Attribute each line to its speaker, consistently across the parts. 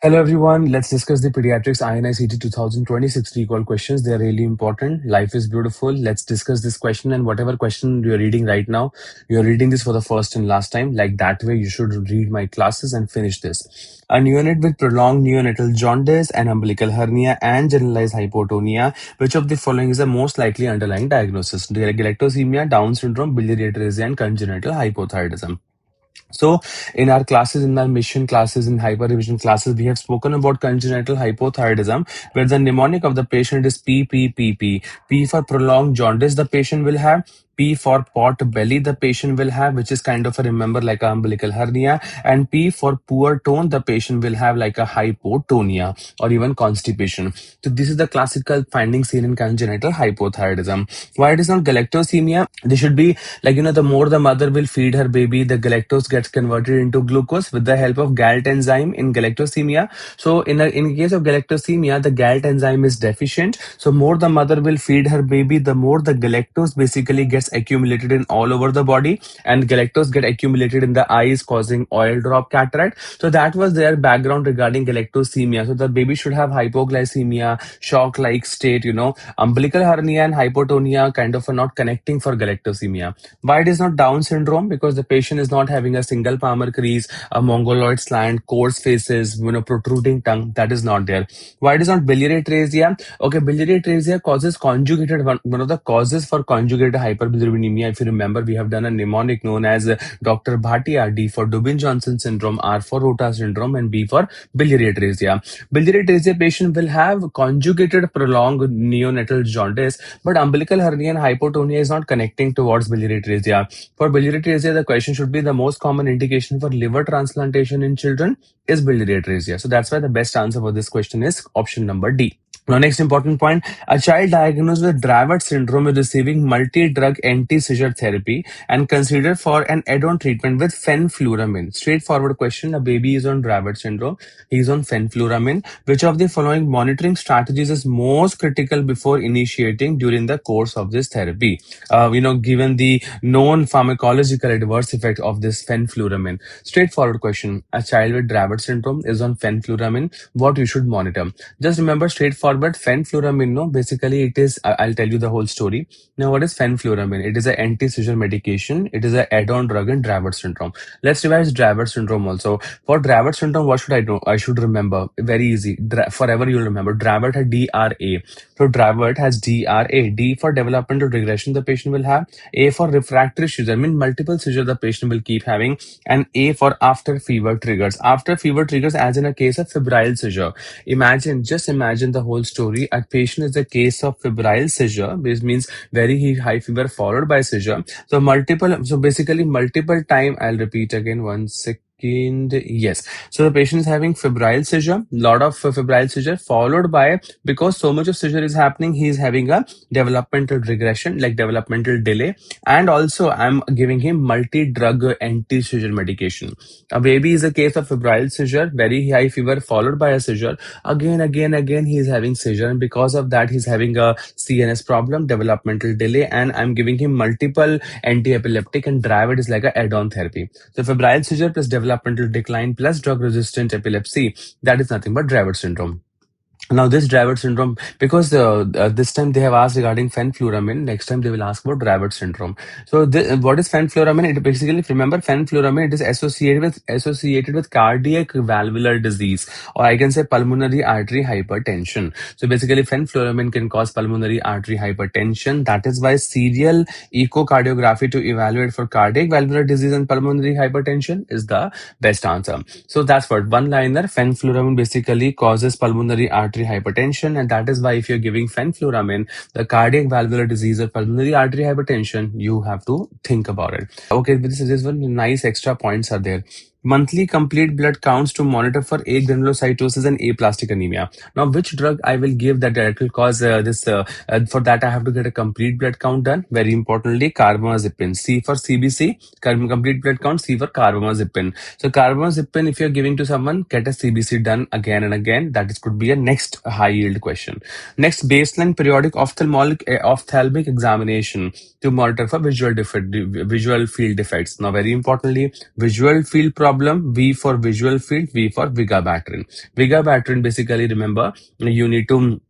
Speaker 1: Hello everyone, let's discuss the Pediatrics INI-CET 2026 recall questions. They are really important. Life is beautiful. Let's discuss this question, and whatever question you're reading right now, you're reading this for the first and last time. Like that way, you should read my classes and finish this. A neonate with prolonged neonatal jaundice and umbilical hernia and generalized hypotonia, which of the following is the most likely underlying diagnosis? Galactosemia, Down syndrome, biliary atresia, and congenital hypothyroidism. So, in our classes, in our mission classes, in hyperrevision classes, we have spoken about congenital hypothyroidism, where the mnemonic of the patient is P, P, P, P. P for prolonged jaundice, the patient will have. P for pot belly, the patient will have, which is kind of a remember like a umbilical hernia. And P for poor tone, the patient will have like a hypotonia or even constipation. So, this is the classical finding seen in congenital hypothyroidism. Why it is not galactosemia? They should be like, the more the mother will feed her baby, the galactose gets converted into glucose with the help of galt enzyme in galactosemia. So in case of galactosemia, the galt enzyme is deficient. So more the mother will feed her baby, the more the galactose basically gets accumulated in all over the body, and galactose get accumulated in the eyes, causing oil drop cataract. So that was their background regarding galactosemia. So the baby should have hypoglycemia, shock-like state, umbilical hernia and hypotonia kind of are not connecting for galactosemia. Why it is not Down syndrome? Because the patient is not having a single palmar crease, a mongoloid slant, coarse faces, protruding tongue. That is not there. Why it is not biliary atresia? Okay, biliary atresia causes conjugated one of the causes for conjugated hyperbilirubinemia. If you remember, we have done a mnemonic known as Dr. Bhatia, D for Dubin-Johnson syndrome, R for Rota syndrome, and B for biliary atresia. Biliary atresia patient will have conjugated prolonged neonatal jaundice, but umbilical hernia and hypotonia is not connecting towards biliary atresia. For biliary atresia, the question should be the most common indication for liver transplantation in children is biliary atresia. So that's why the best answer for this question is option number D. Now, next important point, a child diagnosed with Dravet syndrome is receiving multi-drug anti-seizure therapy and considered for an add-on treatment with fenfluramine. Straightforward question, a baby is on Dravet syndrome, he is on fenfluramine. Which of the following monitoring strategies is most critical before initiating during the course of this therapy? Given the known pharmacological adverse effect of this fenfluramine. Straightforward question, a child with Dravet syndrome is on fenfluramine, what you should monitor? Just remember straightforward fenfluramine, no, basically it is, I'll tell you the whole story. Now, what is fenfluramine? It is an anti-seizure medication. It is an add-on drug in Dravet syndrome. Let's revise Dravet syndrome also. For Dravet syndrome, what should I know? I should remember. Very easy. Forever you'll remember. Dravet has DRA. So Dravet has DRA. D for developmental regression the patient will have. A for refractory seizure. I mean multiple seizure the patient will keep having. And A for after fever triggers. After fever triggers as in a case of febrile seizure. Just imagine the whole story. A patient is a case of febrile seizure, which means very high fever followed by seizure. So basically multiple time, I'll repeat again 1 second. Yes. So the patient is having febrile seizure, lot of febrile seizure followed by, because so much of seizure is happening, he is having a developmental regression, like developmental delay. And also I'm giving him multi-drug anti-seizure medication. A baby is a case of febrile seizure, very high fever followed by a seizure. Again, he is having seizure. And because of that, he's having a CNS problem, developmental delay. And I'm giving him multiple anti-epileptic, and Dravet is like a add-on therapy. So febrile seizure plus developmental decline plus drug-resistant epilepsy, that is nothing but Dravet syndrome. Now, this Dravet syndrome, because this time they have asked regarding fenfluramine, next time they will ask about Dravet syndrome. So, what is fenfluramine? It basically, if you remember, fenfluramine, it is associated with cardiac valvular disease, or I can say pulmonary artery hypertension. So, basically, fenfluramine can cause pulmonary artery hypertension. That is why serial echocardiography to evaluate for cardiac valvular disease and pulmonary hypertension is the best answer. So, that's what one liner. Fenfluramine basically causes pulmonary artery hypertension, and that is why if you're giving fenfluramine, the cardiac valvular disease or pulmonary artery hypertension, you have to think about it. Okay, this is one nice extra points are there. Monthly complete blood counts to monitor for agranulocytosis and aplastic anemia. Now, which drug I will give that will cause this? For that, I have to get a complete blood count done. Very importantly, carbamazepine. C for CBC, complete blood count. C for carbamazepine. So, carbamazepine, if you're giving to someone, get a CBC done again and again. That could be a next high yield question. Next, baseline periodic ophthalmic examination to monitor for visual field defects. Now, very importantly, visual field problem problem, V for visual field, V for vigabatrin. Vigabatrin, basically, remember, you need to,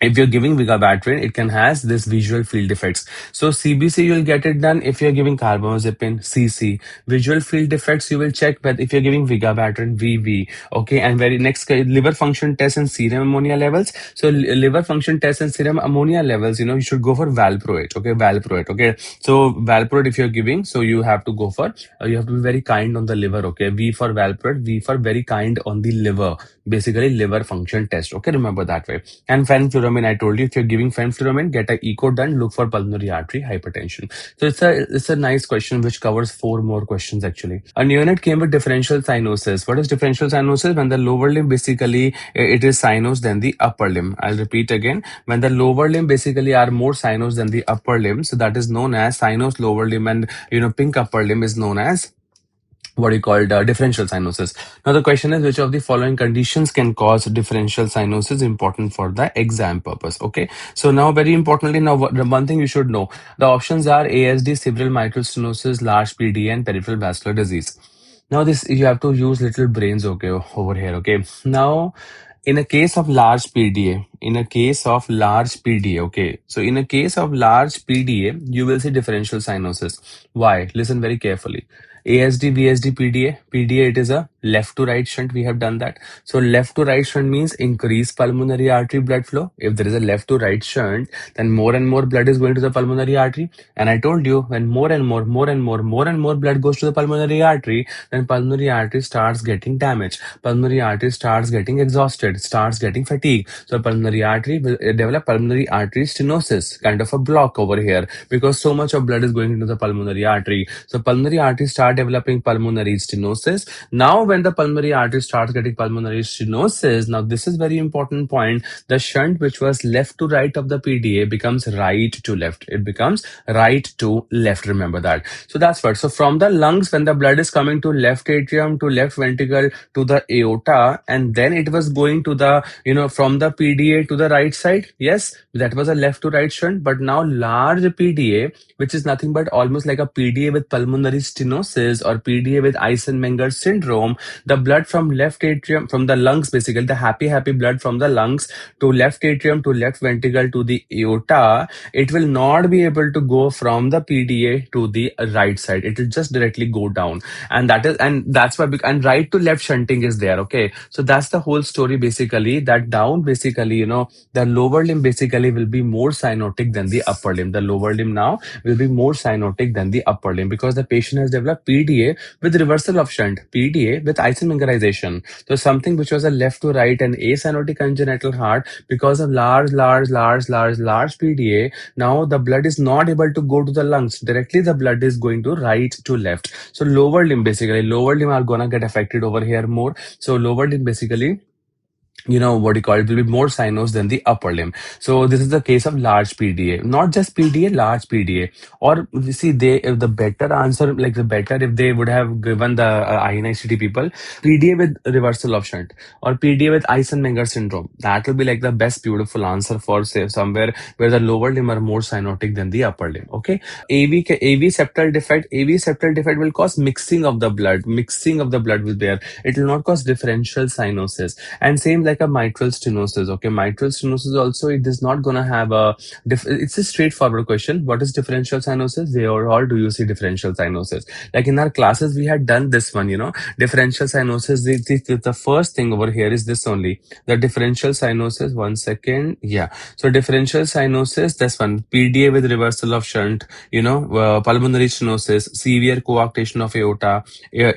Speaker 1: if you're giving vigabatrin, it can has this visual field defects. So CBC, you'll get it done if you're giving carbamazepine. CC, visual field defects, you will check, but if you're giving vigabatrin, VV. Okay, and very next, liver function test and serum ammonia levels. So liver function test and serum ammonia levels, you should go for valproate. Okay, valproate. Okay, so valproate, if you're giving, so you have to go for, you have to be very kind on the liver. Okay, V for valproate, V for very kind on the liver. Basically, liver function test. Okay, remember that way. And fenfluramine, I told you, if you're giving fenfluramine, get a echo done, look for pulmonary artery hypertension. So it's a nice question which covers four more questions actually. A neonate came with differential cyanosis. What is differential cyanosis? When the lower limb, basically it is cyanosed than the upper limb. I'll repeat again. When the lower limb basically are more cyanosed than the upper limb, so that is known as cyanosed lower limb, and pink upper limb is known as what you call differential cyanosis. Now the question is, which of the following conditions can cause differential cyanosis? Important for the exam purpose. Okay, so now very importantly, now the one thing you should know, the options are ASD, cerebral mitral stenosis, large PDA, and peripheral vascular disease. Now this, you have to use little brains, okay, over here. Okay, now in a case of large PDA, okay, so in a case of large PDA, you will see differential cyanosis. Why? Listen very carefully. ASD, VSD, PDA. PDA, it is a left to right shunt. We have done that. So left to right shunt means increased pulmonary artery blood flow. If there is a left to right shunt, then more and more blood is going to the pulmonary artery. And I told you, when more and more blood goes to the pulmonary artery, then pulmonary artery starts getting damaged. Pulmonary artery starts getting exhausted, starts getting fatigued. So pulmonary artery will develop pulmonary artery stenosis, kind of a block over here, because so much of blood is going into the pulmonary artery. So pulmonary artery start developing pulmonary stenosis. Now when the pulmonary artery starts getting pulmonary stenosis, now this is very important point, the shunt which was left to right of the PDA becomes right to left. It becomes right to left, remember that. So that's what. So from the lungs, when the blood is coming to left atrium, to left ventricle, to the aorta, and then it was going to the, from the PDA to the right side. Yes, that was a left to right shunt. But now large PDA, which is nothing but almost like a PDA with pulmonary stenosis or PDA with Eisenmenger syndrome, the blood from left atrium, from the lungs, basically the happy blood from the lungs to left atrium, to left ventricle, to the aorta, it will not be able to go from the PDA to the right side. It will just directly go down. And that's why, and right to left shunting is there. Okay, so that's the whole story basically, that down basically, the lower limb basically will be more cyanotic than the upper limb. The lower limb now will be more cyanotic than the upper limb, because the patient has developed PDA with reversal of shunt, PDA with Eisenmengerization. So something which was a left to right and acyanotic congenital heart, because of large PDA, now the blood is not able to go to the lungs. Directly the blood is going to right to left. So lower limb are gonna get affected over here more. So lower limb basically, what you call it, will be more cyanosed than the upper limb. So this is the case of large PDA, not just PDA, large PDA. Or you see, if the better answer, like the better if they would have given the INI-CET people PDA with reversal of shunt or PDA with Eisenmenger syndrome. That will be like the best beautiful answer for, say, somewhere where the lower limb are more cyanotic than the upper limb. Okay, AV septal defect. AV septal defect will cause mixing of the blood. Mixing of the blood will be there. It will not cause differential cyanosis. And same like a mitral stenosis. Okay, mitral stenosis also, it is not gonna have a it's a straightforward question. What is differential cyanosis? Where all do you see differential cyanosis? Like in our classes, we had done this one, differential cyanosis. The first thing over here is this only, the differential cyanosis. One second. Yeah. So differential cyanosis, this one, PDA with reversal of shunt, pulmonary stenosis, severe coarctation of aorta,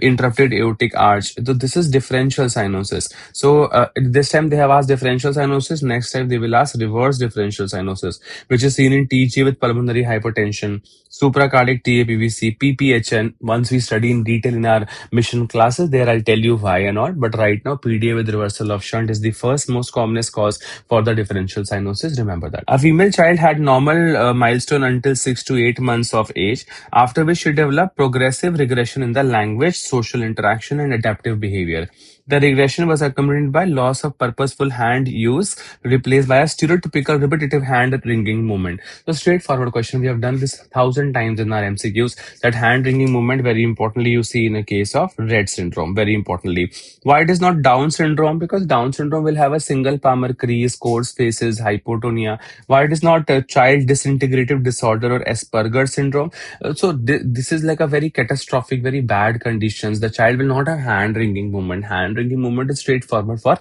Speaker 1: interrupted aortic arch. So this is differential cyanosis. So this time they have asked differential cyanosis. Next time they will ask reverse differential cyanosis, which is seen in TG with pulmonary hypertension, supracardiac TAPVC, PPHN. Once we study in detail in our mission classes, there I'll tell you why and all. But right now, PDA with reversal of shunt is the first most commonest cause for the differential cyanosis. Remember that. A female child had normal milestone until 6 to 8 months of age, after which she developed progressive regression in the language, social interaction, and adaptive behavior. The regression was accompanied by loss of purposeful hand use, replaced by a stereotypical repetitive hand wringing movement. So straightforward question. We have done this 1,000 times in our MCQs. That hand wringing movement, very importantly, you see in a case of Rett syndrome. Very importantly, why it is not Down syndrome? Because Down syndrome will have a single palmar crease, coarse faces, hypotonia. Why it is not a child disintegrative disorder or Asperger syndrome? This is like a very catastrophic, very bad conditions. The child will not have hand wringing movement. Hand wringing movement is straightforward for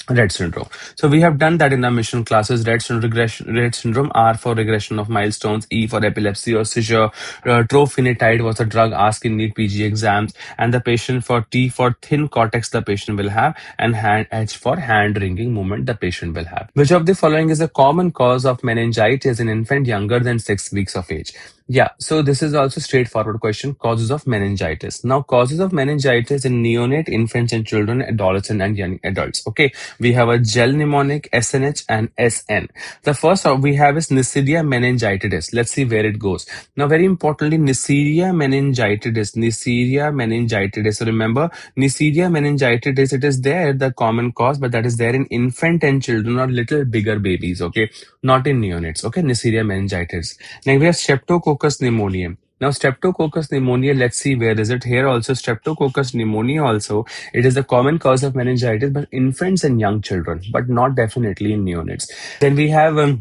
Speaker 1: Rett syndrome. So we have done that in our mission classes. Rett syndrome, R for regression of milestones, E for epilepsy or seizure. Trofinetide was a drug asked in NEET PG exams, and the patient for T for thin cortex the patient will have, and hand H for hand wringing movement the patient will have. Which of the following is a common cause of meningitis in infant younger than 6 weeks of age? Yeah, so this is also straightforward question. Causes of meningitis. Now, causes of meningitis in neonate infants and children, adolescents, and young adults. Okay, we have a gel mnemonic, SNH, and SN. The first we have is Neisseria meningitidis. Let's see where it goes. Now, very importantly, Neisseria meningitidis. Neisseria meningitidis. So remember, Neisseria meningitidis, it is there, the common cause, but that is there in infant and children or little bigger babies. Okay, not in neonates. Okay, Neisseria meningitis. Now we have Streptococcus pneumoniae. Now Streptococcus pneumoniae, let's see where is it. Here also Streptococcus pneumoniae also. It is the common cause of meningitis, but infants and young children, but not definitely in neonates. Then we have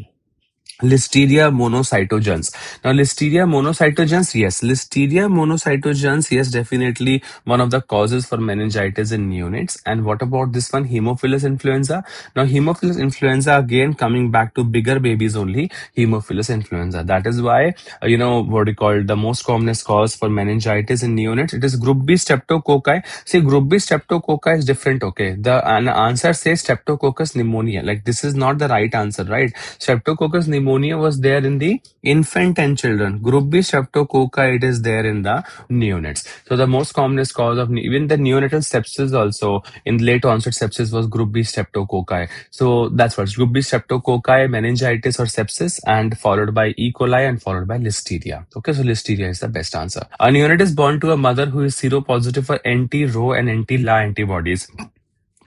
Speaker 1: Listeria monocytogenes. Now, Listeria monocytogenes, yes. Listeria monocytogenes, yes, definitely one of the causes for meningitis in neonates. And what about this one, Haemophilus influenza? Now, Haemophilus influenza, again, coming back to bigger babies only, Haemophilus influenza. That is why, what we call the most commonest cause for meningitis in neonates, it is group B streptococci. See, group B streptococci is different, okay? The answer says Streptococcus pneumonia. Like, this is not the right answer, right? Streptococcus pneumonia was there in the infant and children. Group B streptococci, it is there in the neonates. So the most commonest cause of even the neonatal sepsis also in late onset sepsis was group B streptococci. So that's what group B streptococci, meningitis or sepsis, and followed by E. coli and followed by Listeria. Okay, so Listeria is the best answer. A neonate is born to a mother who is seropositive for anti-Ro and anti-La antibodies.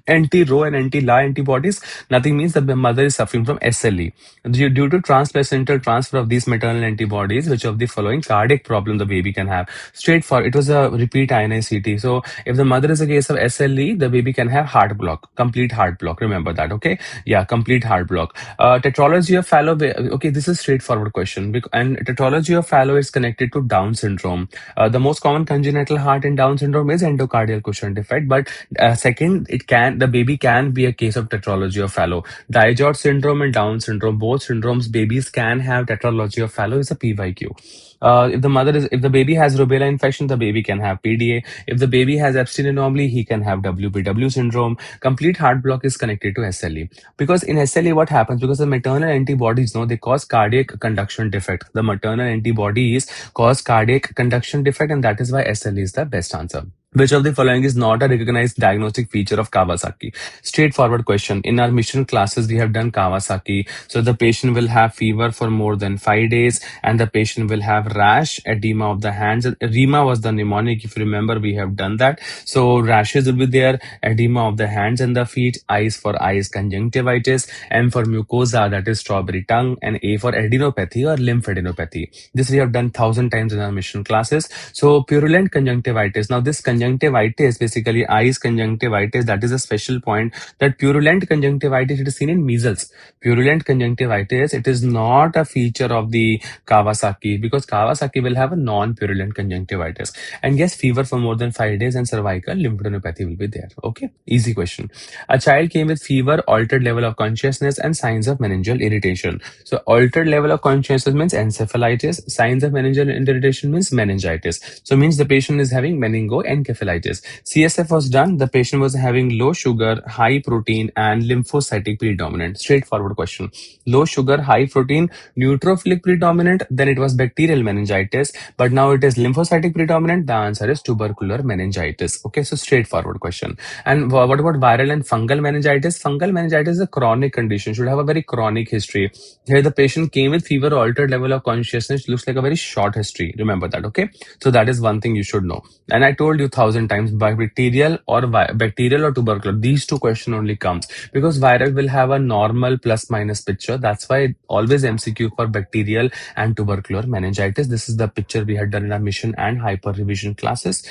Speaker 1: Anti-Ro and anti-La antibodies, nothing means that the mother is suffering from SLE. Due to transplacental transfer of these maternal antibodies, which of the following cardiac problem the baby can have? Straightforward, it was a repeat INI-CET. So if the mother is a case of SLE, the baby can have heart block, complete heart block. Remember that, okay? Yeah, complete heart block. Tetralogy of Fallot, okay, this is straightforward question. And tetralogy of Fallot is connected to Down syndrome. The most common congenital heart in Down syndrome is endocardial cushion defect, but second, the baby can be a case of tetralogy of Fallot. Digeorge syndrome and Down syndrome, both syndromes, babies can have tetralogy of Fallot is a PYQ. If the baby has rubella infection, the baby can have PDA. If the baby has Epstein anomaly, he can have WPW syndrome. Complete heart block is connected to SLE. Because in SLE, what happens? Because the maternal antibodies, they cause cardiac conduction defect. The maternal antibodies cause cardiac conduction defect, and that is why SLE is the best answer. Which of the following is not a recognized diagnostic feature of Kawasaki? Straightforward question. In our mission classes, we have done Kawasaki. So the patient will have fever for more than 5 days, and the patient will have rash, edema of the hands. Edema was the mnemonic. If you remember, we have done that. So rashes will be there, edema of the hands and the feet, eyes for eyes conjunctivitis, M for mucosa, that is strawberry tongue, and A for adenopathy or lymphadenopathy. This we have done 1,000 times in our mission classes. So purulent conjunctivitis. Now this conjunctivitis, basically eyes conjunctivitis, that is a special point, that purulent conjunctivitis, it is seen in measles. Purulent conjunctivitis, it is not a feature of the Kawasaki, because Kawasaki will have a non-purulent conjunctivitis. And yes, fever for more than 5 days and cervical lymphadenopathy will be there. Okay, easy question. A child came with fever, altered level of consciousness, and signs of meningeal irritation. So altered level of consciousness means encephalitis, signs of meningeal irritation means meningitis. So means the patient is having meningoencephalitis. CSF was done, the patient was having low sugar, high protein, and lymphocytic predominant. Straightforward question. Low sugar, high protein, neutrophilic predominant, then it was bacterial meningitis, but now it is lymphocytic predominant. The answer is tubercular meningitis. Okay, so straightforward question. And what about viral and fungal meningitis? Fungal meningitis is a chronic condition, should have a very chronic history. Here the patient came with fever, altered level of consciousness, looks like a very short history. Remember that, okay? So that is one thing you should know. And I told you 1,000 times, bacterial or tubercular. These two questions only comes because viral will have a normal plus minus picture. That's why always MCQ for bacterial and tubercular meningitis. This is the picture we had done in our mission and hyper revision classes.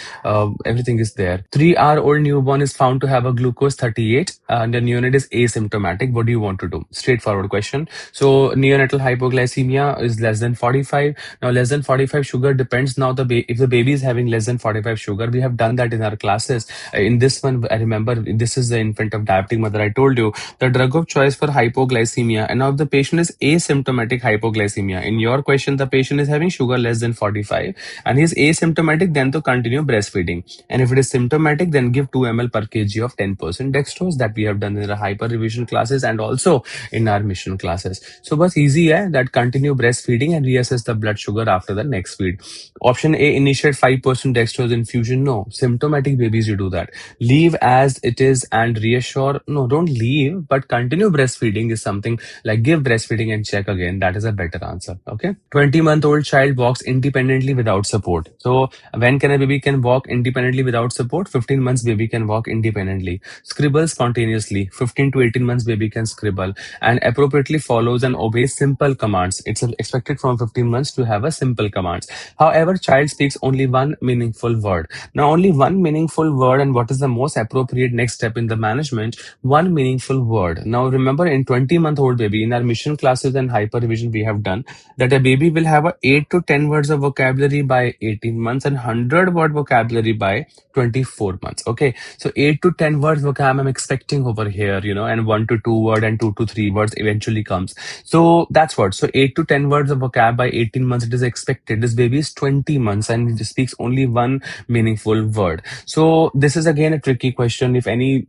Speaker 1: Everything is there. 3-hour-old newborn is found to have a glucose 38 and the neonate is asymptomatic. What do you want to do? Straightforward question. So neonatal hypoglycemia is less than 45. Now less than 45 sugar depends. Now if the baby is having less than 45 sugar, we have done that in our classes. In this one, I remember this is the infant of diabetic mother. I told you the drug of choice for hypoglycemia. And now if the patient is asymptomatic hypoglycemia. In your question, the patient is having sugar less than 45 and he's asymptomatic, then to continue breastfeeding. And if it is symptomatic, then give 2 ml per kg of 10% dextrose that we have done in the hyper revision classes and also in our mission classes. So what's easy, that continue breastfeeding and reassess the blood sugar after the next feed. Option A, initiate 5% dextrose infusion. No, symptomatic babies you do that. Leave as it is and reassure. No, don't leave, but continue breastfeeding is something like give breastfeeding and check again. That is a better answer. Okay. 20-month-old child walks independently without support. So when can a baby can walk independently without support? 15 months baby can walk independently. Scribble spontaneously. 15 to 18 months baby can scribble and appropriately follows and obeys simple commands. It's expected from 15 months to have a simple commands. However, child speaks only one meaningful word. Now only one meaningful word, and what is the most appropriate next step in the management? One meaningful word. Now remember, in 20-month-old baby, in our mission classes and hyper revision we have done that a baby will have a 8 to 10 words of vocabulary by 18 months and 100-word vocabulary by 24 months. Okay, so 8 to 10 words vocab I'm expecting over here, and 1 to 2 word and 2 to 3 words eventually comes. So that's what. So 8 to 10 words of vocab by 18 months it is expected. This baby is 20 months and he speaks only one meaningful word. So this is again a tricky question. If any,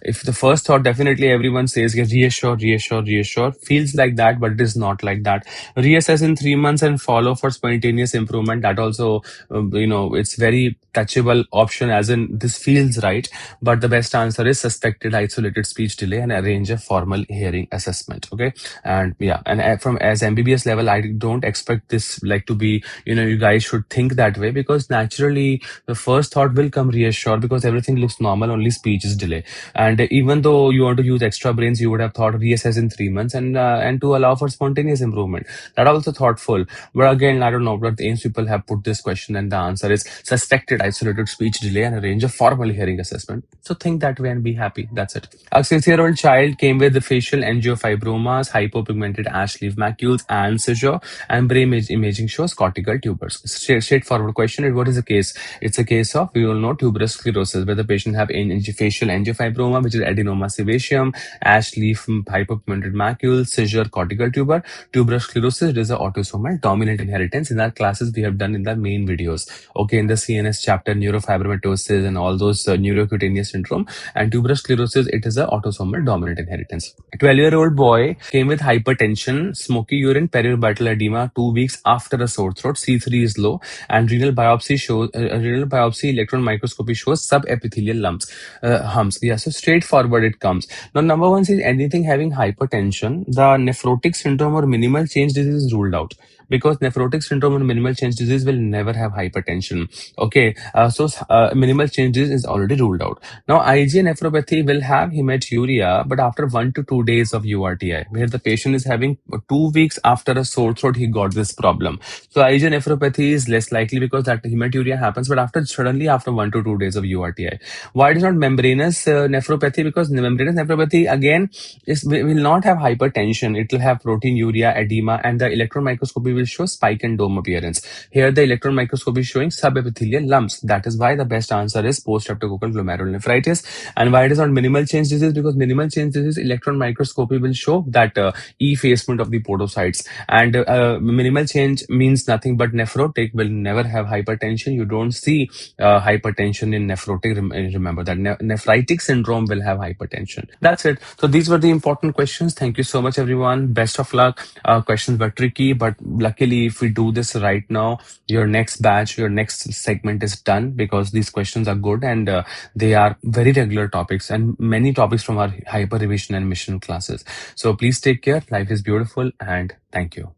Speaker 1: if the first thought, definitely everyone says reassure, reassure, reassure. Feels like that, but it is not like that. Reassess in 3 months and follow for spontaneous improvement. That also, it's very touchable option, as in this feels right. But the best answer is suspected isolated speech delay and arrange a formal hearing assessment. Okay. And yeah, and from as MBBS level, I don't expect this like to be, you guys should think that way, because naturally the first thought will come reassure because everything looks normal, only speech is delay. And even though you want to use extra brains, you would have thought reassess in 3 months and to allow for spontaneous improvement. That also thoughtful. But again, I don't know, but the AIMS people have put this question and the answer is suspected isolated speech delay and arrange a formal hearing assessment. So think that way and be happy. That's it. A 6-year-old child came with the facial angiofibromas, hypopigmented ash leaf macules, and seizure, and brain imaging shows cortical tumors. Straightforward question. What is the case? It's a case of, we all know, tuberous sclerosis, where the patient have facial angiofibroma, which is adenoma sebaceum, ash leaf hypopigmented macules, seizure, cortical tumor. Tuberous sclerosis, it is an autosomal dominant inheritance. In our classes, we have done in the main videos. Okay, in the CNS chapter, neurofibromatosis and all those neurocutaneous syndrome. And tuberous sclerosis, it is an autosomal dominant inheritance. A 12-year-old boy came with hypertension, smoky urine, periorbital edema 2 weeks after a sore throat. C3 is low, and renal biopsy electron microscopy shows subepithelial humps. Yeah, so straightforward it comes. Now, number one says anything having hypertension, the nephrotic syndrome or minimal change disease is ruled out, because nephrotic syndrome or minimal change disease will never have hypertension. Okay, so minimal change disease is already ruled out. Now, IgA nephropathy will have hematuria, but after 1 to 2 days of URTI, where the patient is having 2 weeks after a sore throat, he got this problem. So IgA nephropathy is less likely because that hematuria happens, but suddenly after 1 to 2 days of URTI. Why it is not membranous nephropathy? Because membranous nephropathy again will not have hypertension. It will have proteinuria, edema, and the electron microscopy will show spike and dome appearance. Here the electron microscopy is showing subepithelial lumps. That is why the best answer is post-streptococcal glomerulonephritis. And why it is not minimal change disease? Because minimal change disease electron microscopy will show that effacement of the podocytes. And minimal change means nothing but nephrotic will never have hypertension. You don't see hypertension in nephrotic. Remember that nephritic syndrome will have hypertension. That's it. So these were the important questions. Thank you so much, everyone. Best of luck. Questions were tricky, but luckily, if we do this right now, your next batch, your next segment is done, because these questions are good and they are very regular topics and many topics from our hyper revision and mission classes. So please take care. Life is beautiful, and thank you.